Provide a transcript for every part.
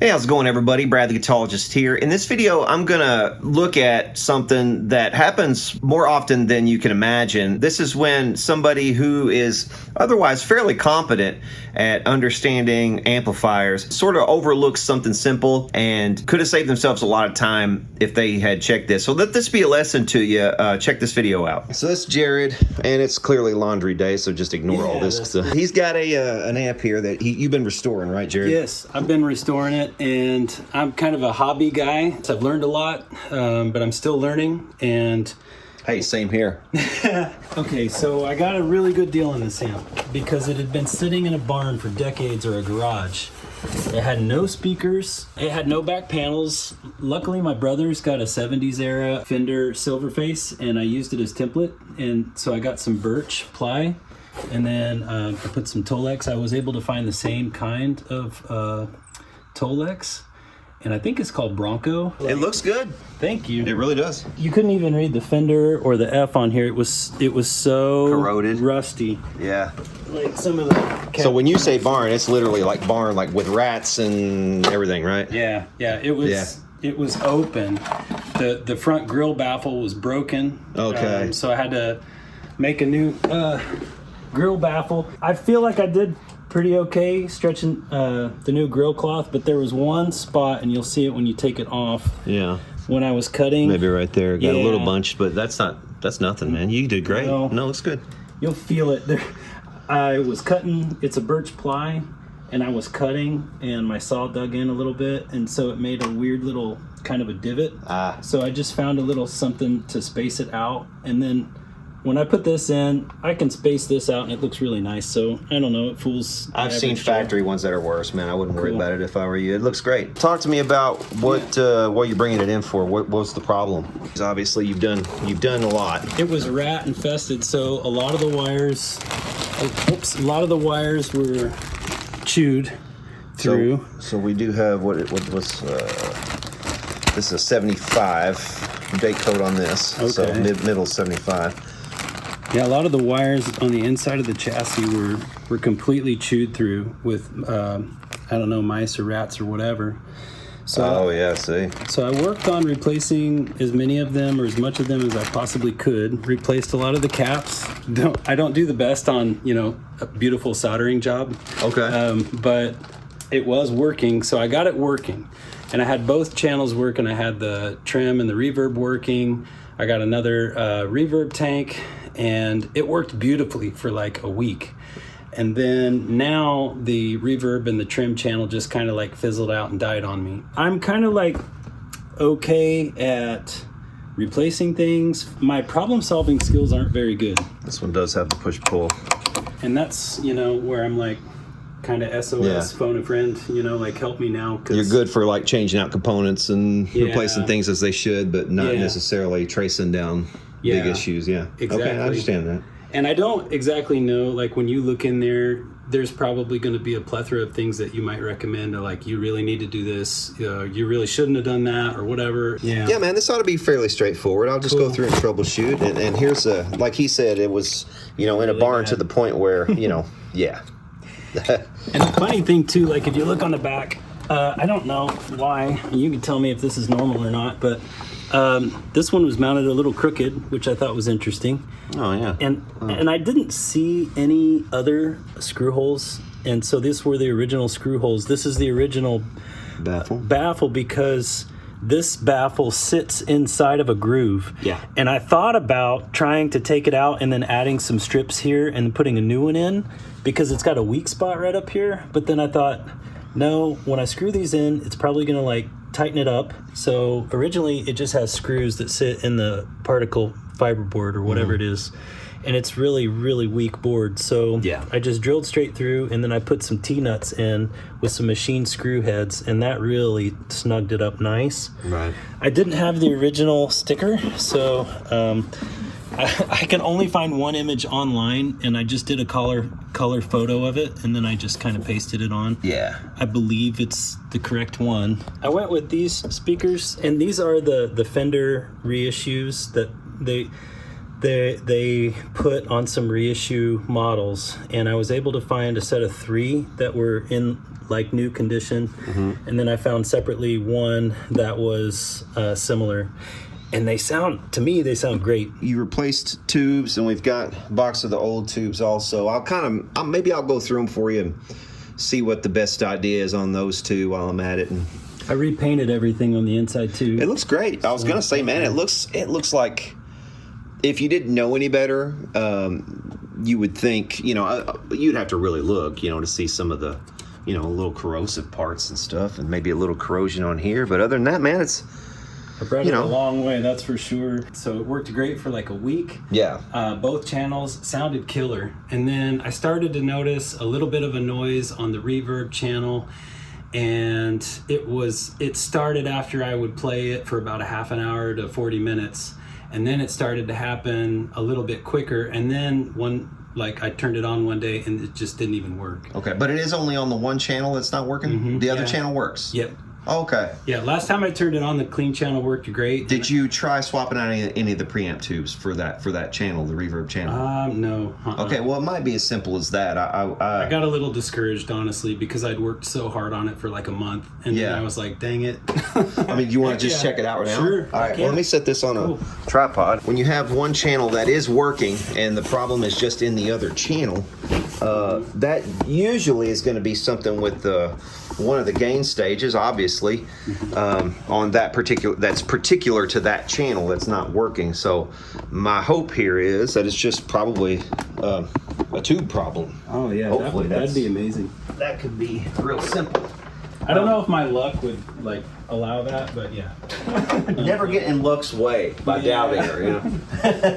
Hey, how's it going, everybody? Brad the Guitologist here. In this video, I'm gonna look at something that happens more often than you can imagine. This is when somebody who is otherwise fairly competent at understanding amplifiers sort of overlooks something simple and could have saved themselves a lot of time if they had checked this. So let this be a lesson to you. Check this video out. So this is Jared, and it's clearly laundry day, so just ignore all this. So he's got an amp here that you've been restoring, right, Jared? Yes, I've been restoring it, and I'm kind of a hobby guy. So I've learned a lot, but I'm still learning. And hey, same here. Okay, so I got a really good deal on this amp because it had been sitting in a barn for decades, or a garage. It had no speakers, it had no back panels. Luckily, my brother's got a 70s era Fender Silverface, and I used it as template. And so I got some birch ply, and then I put some Tolex. I was able to find the same kind of Tolex, and I think it's called Bronco. It looks good. Thank you. It really does. You couldn't even read the Fender or the F on here. It was so corroded, rusty. Yeah. Like some of the. So when you say barn, it's literally like barn, like with rats and everything, right? Yeah. It was. Yeah. It was open. The front grill baffle was broken. Okay. So I had to make a new grill baffle. I feel like I did pretty okay stretching the new grill cloth, but there was one spot, and you'll see it when you take it off. Yeah. When I was cutting. Maybe right there. Got a little bunch, but that's nothing, man. You did great. No, it's good. You'll feel it there. I was cutting, it's a birch ply, and I was cutting, and my saw dug in a little bit, and so it made a weird little kind of a divot. So I just found a little something to space it out, and then when I put this in, I can space this out, and it looks really nice. So I don't know, it fools. I've seen factory ones that are worse, man. I wouldn't worry about it if I were you. It looks great. Talk to me about what you're bringing it in for. What's the problem? Because obviously you've done a lot. It was rat infested, so a lot of the wires were chewed through. So we do have what was this is a 75 date code on this. Okay. So middle 75. Yeah, a lot of the wires on the inside of the chassis were completely chewed through with I don't know, mice or rats or whatever. So So I worked on replacing as many of them, or as much of them as I possibly could. Replaced a lot of the caps. I don't do the best on, a beautiful soldering job. Okay. But it was working, so I got it working. And I had both channels working. I had the trim and the reverb working. I got another reverb tank, and it worked beautifully for like a week. And then now the reverb and the trim channel just kind of like fizzled out and died on me. I'm kind of like okay at replacing things. My problem solving skills aren't very good. This one does have the push-pull. And that's, where I'm like kind of SOS, phone a friend, like help me now. You're good for like changing out components and replacing things as they should, but not necessarily tracing down big issues. Yeah. Exactly. Okay, I understand that. And I don't exactly know, like when you look in there, there's probably going to be a plethora of things that you might recommend, or like, you really need to do this, you really shouldn't have done that, or whatever. Yeah, man, this ought to be fairly straightforward. I'll just go through and troubleshoot. And here's like he said, it was, in a barn to the point where, yeah. And the funny thing too, like if you look on the back, I don't know why, you can tell me if this is normal or not, but this one was mounted a little crooked, which I thought was interesting. Oh yeah. And I didn't see any other screw holes, and so these were the original screw holes. This is the original baffle because this baffle sits inside of a groove. Yeah. And I thought about trying to take it out and then adding some strips here and putting a new one in, because it's got a weak spot right up here. But then I thought, no, when I screw these in, it's probably gonna like tighten it up. So originally it just has screws that sit in the particle fiber board or whatever it is. And it's really, really weak board. So I just drilled straight through, and then I put some T-nuts in with some machine screw heads, and that really snugged it up nice. Right. I didn't have the original sticker, so I can only find one image online, and I just did a color photo of it, and then I just kind of pasted it on. Yeah. I believe it's the correct one. I went with these speakers, and these are the Fender reissues that they put on some reissue models, and I was able to find a set of 3 that were in like new condition, and then I found separately one that was similar. And they sound great. You replaced tubes, and we've got a box of the old tubes also. Maybe I'll go through them for you and see what the best idea is on those two while I'm at it. And I repainted everything on the inside too. it looks great. I was gonna say, man, it looks like if you didn't know any better, you would think, you'd have to really look, to see some of the, little corrosive parts and stuff, and maybe a little corrosion on here. But other than that, man, it's. I brought it a long way, that's for sure. So it worked great for like a week. Yeah. Both channels sounded killer. And then I started to notice a little bit of a noise on the reverb channel. And it started after I would play it for about a half an hour to 40 minutes. And then it started to happen a little bit quicker. And then I turned it on one day and it just didn't even work. Okay, but it is only on the one channel that's not working? The other channel works? Yep. Okay. Yeah, last time I turned it on, the clean channel worked great. Did you try swapping out any of the preamp tubes for that channel, the reverb channel? No. Okay, well, it might be as simple as that. I got a little discouraged, honestly, because I'd worked so hard on it for like a month, and then I was like, dang it. I mean, you want to just check it out right now? Sure. All right, well, let me set this on a tripod. When you have one channel that is working and the problem is just in the other channel, that usually is going to be something with one of the gain stages, obviously, on that's particular to that channel that's not working. So my hope here is that it's just probably a tube problem. Oh yeah, hopefully that'd be amazing. That could be real simple. I don't know if my luck would allow that, but yeah. Never get in luck's way by doubting her,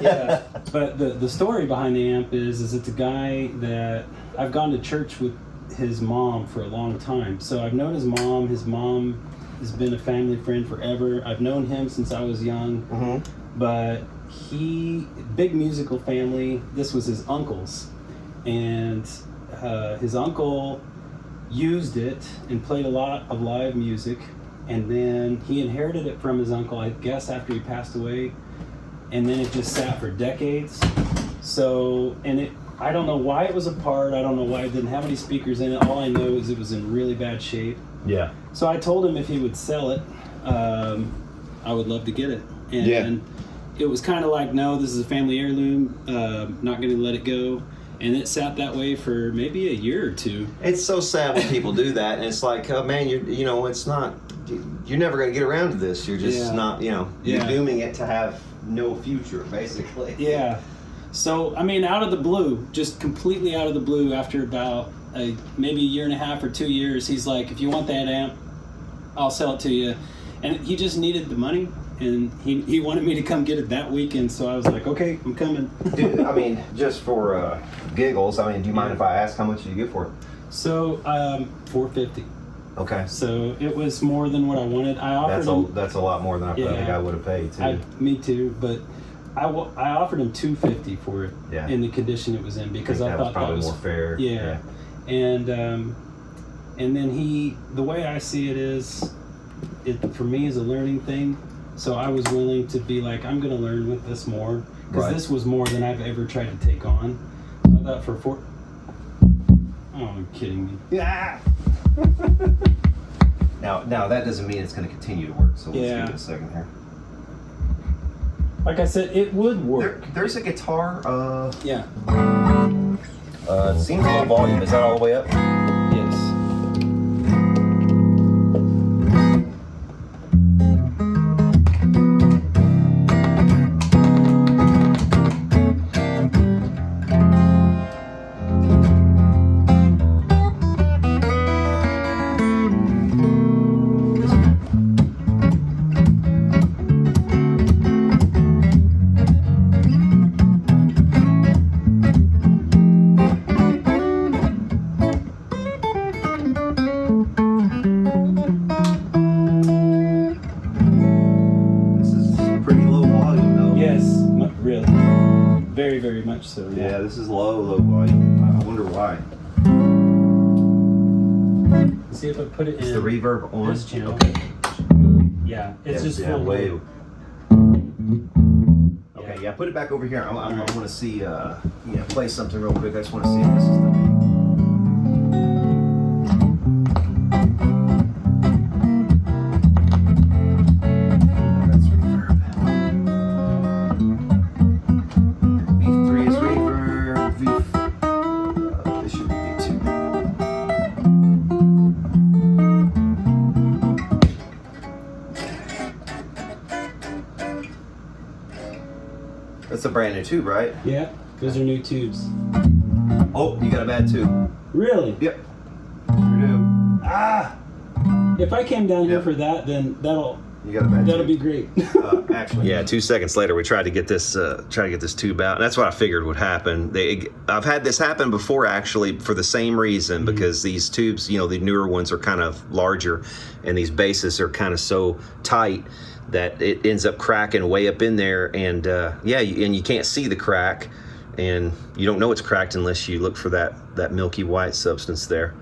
Yeah, but the story behind the amp is it's a guy that I've gone to church with his mom for a long time. So I've known his mom. His mom has been a family friend forever. I've known him since I was young. But big musical family. This was his uncle's, and his uncle used it and played a lot of live music, and then he inherited it from his uncle, I guess, after he passed away, and then it just sat for decades. So, I don't know why it was apart. I don't know why it didn't have any speakers in it. All I know is it was in really bad shape. Yeah. So I told him if he would sell it, I would love to get it. And it was kind of like, no, this is a family heirloom. Not going to let it go. And it sat that way for maybe a year or two. It's so sad when people do that, and it's like, oh man, it's not. You're never going to get around to this. You're just not. You're dooming it to have no future, basically. Yeah. So, I mean, out of the blue, just completely out of the blue, after about maybe a year and a half or 2 years, he's like, if you want that amp, I'll sell it to you. And he just needed the money, and he wanted me to come get it that weekend, so I was like, okay, I'm coming. Dude, I mean, just for giggles, do you mind if I ask how much you get for it? So, $450. Okay. So it was more than what I wanted. I offered that's a lot more than I think I would have paid, too. Me too, but I offered him $250 for it in the condition it was in, because I thought that was probably that was more fair. Yeah. And then the way I see it is, for me is a learning thing. So I was willing to be like, I'm going to learn with this more, because this was more than I've ever tried to take on. So I thought oh, I'm kidding me. Yeah. Now that doesn't mean it's going to continue to work. So let's give it a second here. Like I said, it would work. There's a guitar. Yeah. It seems low volume. Is that all the way up? Yes. Very, very much so. Yeah, this is low volume. I wonder why. Let's see if I put it in the reverb on this channel. Okay. Yeah, it's just full way. Okay, yeah, put it back over here. I want to see. Play something real quick. I just want to see if this is the beat. That's a brand new tube, right? Yeah, those are new tubes. Oh, you got a bad tube. Really? Yep. You do. Ah! If I came down here for that, then that'll be great. Actually, yeah. 2 seconds later, we tried to get this tube out, and that's what I figured would happen. I've had this happen before, actually, for the same reason, because these tubes, you know, the newer ones are kind of larger, and these bases are kind of so tight that it ends up cracking way up in there, and and you can't see the crack, and you don't know it's cracked unless you look for that milky white substance there.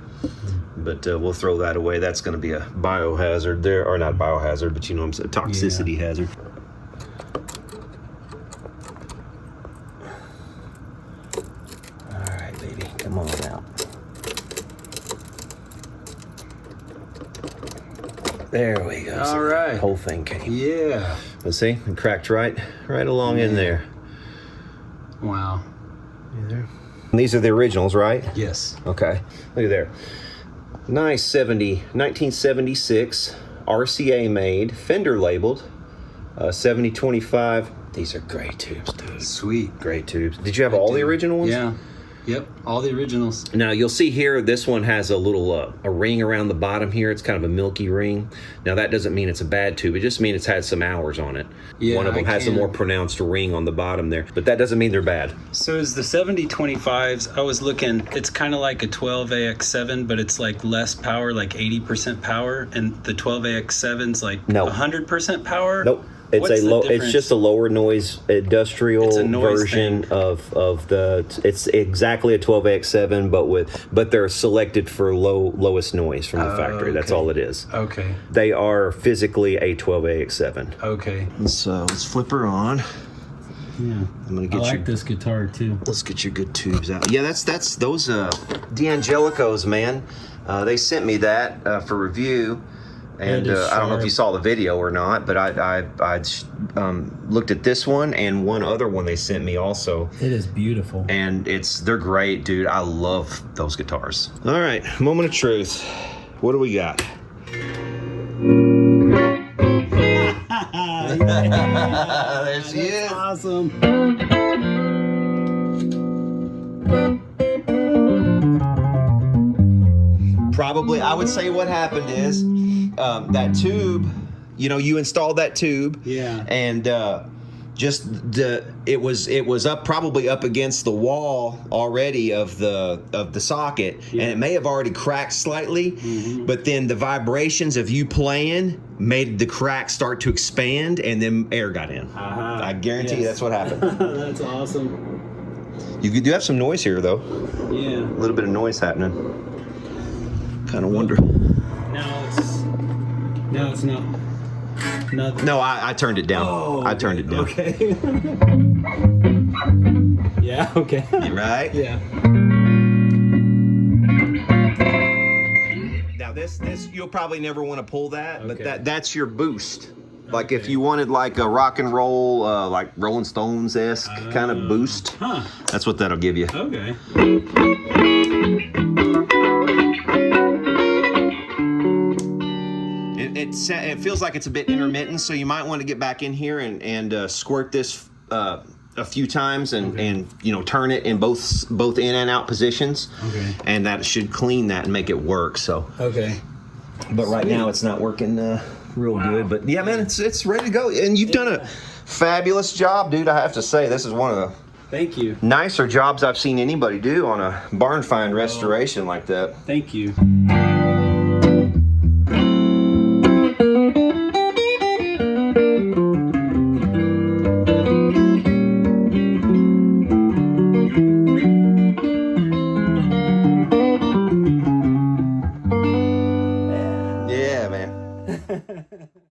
But we'll throw that away. That's going to be a biohazard there, or not biohazard, but you know what I'm saying, toxicity hazard. All right, baby, come on out. There we go. All right. The whole thing came. Yeah. Let's see, it cracked right along in there. Wow. And these are the originals, right? Yes. Okay, look at there. Nice 1976 RCA made, Fender labeled, 7025. These are great tubes, dude. Sweet. Great tubes. Did you have all the original ones? Yeah. Yep, all the originals. Now you'll see here, this one has a little a ring around the bottom here. It's kind of a milky ring. Now that doesn't mean it's a bad tube. It just means it's had some hours on it. Yeah, one of them has a more pronounced ring on the bottom there, but that doesn't mean they're bad. So is the 7025s, I was looking, it's kind of like a 12AX7, but it's like less power, like 80% power, and the 12AX7's like 100% power? Nope. It's it's just a lower noise industrial version thing. of the. It's exactly a 12AX7, but they're selected for lowest noise from the factory. That's all it is. Okay. They are physically a 12AX7. Okay. So let's flip her on. Yeah. I'm gonna get this guitar too. Let's get your good tubes out. Yeah, that's those D'Angelicos, man. They sent me that for review. And I don't know if you saw the video or not, but I looked at this one and one other one they sent me also. It is beautiful. And they're great, dude. I love those guitars. All right, moment of truth. What do we got? There she is. Awesome. Probably, I would say what happened is that tube, you know, you installed that tube, and it was probably up against the wall already of the socket, and it may have already cracked slightly, but then the vibrations of you playing made the crack start to expand, and then air got in. I guarantee you that's what happened. That's awesome. You do have some noise here, though. Yeah. A little bit of noise happening. Kind of wonder. No, it's not. Nothing. No, I turned it down. Oh, I turned it down. Okay. Yeah, okay. Right? Yeah. Now this you'll probably never want to pull that, but that's your boost. Like if you wanted like a rock and roll, like Rolling Stones-esque kind of boost, that's what that'll give you. Okay. It feels like it's a bit intermittent, so you might want to get back in here and squirt this a few times and you know, turn it in both in and out positions. Okay. And that should clean that and make it work. So. Okay. But right now it's not working real good. But yeah, man, it's ready to go. And you've done a fabulous job, dude. I have to say, this is one of the nicer jobs I've seen anybody do on a barn find restoration like that. Thank you.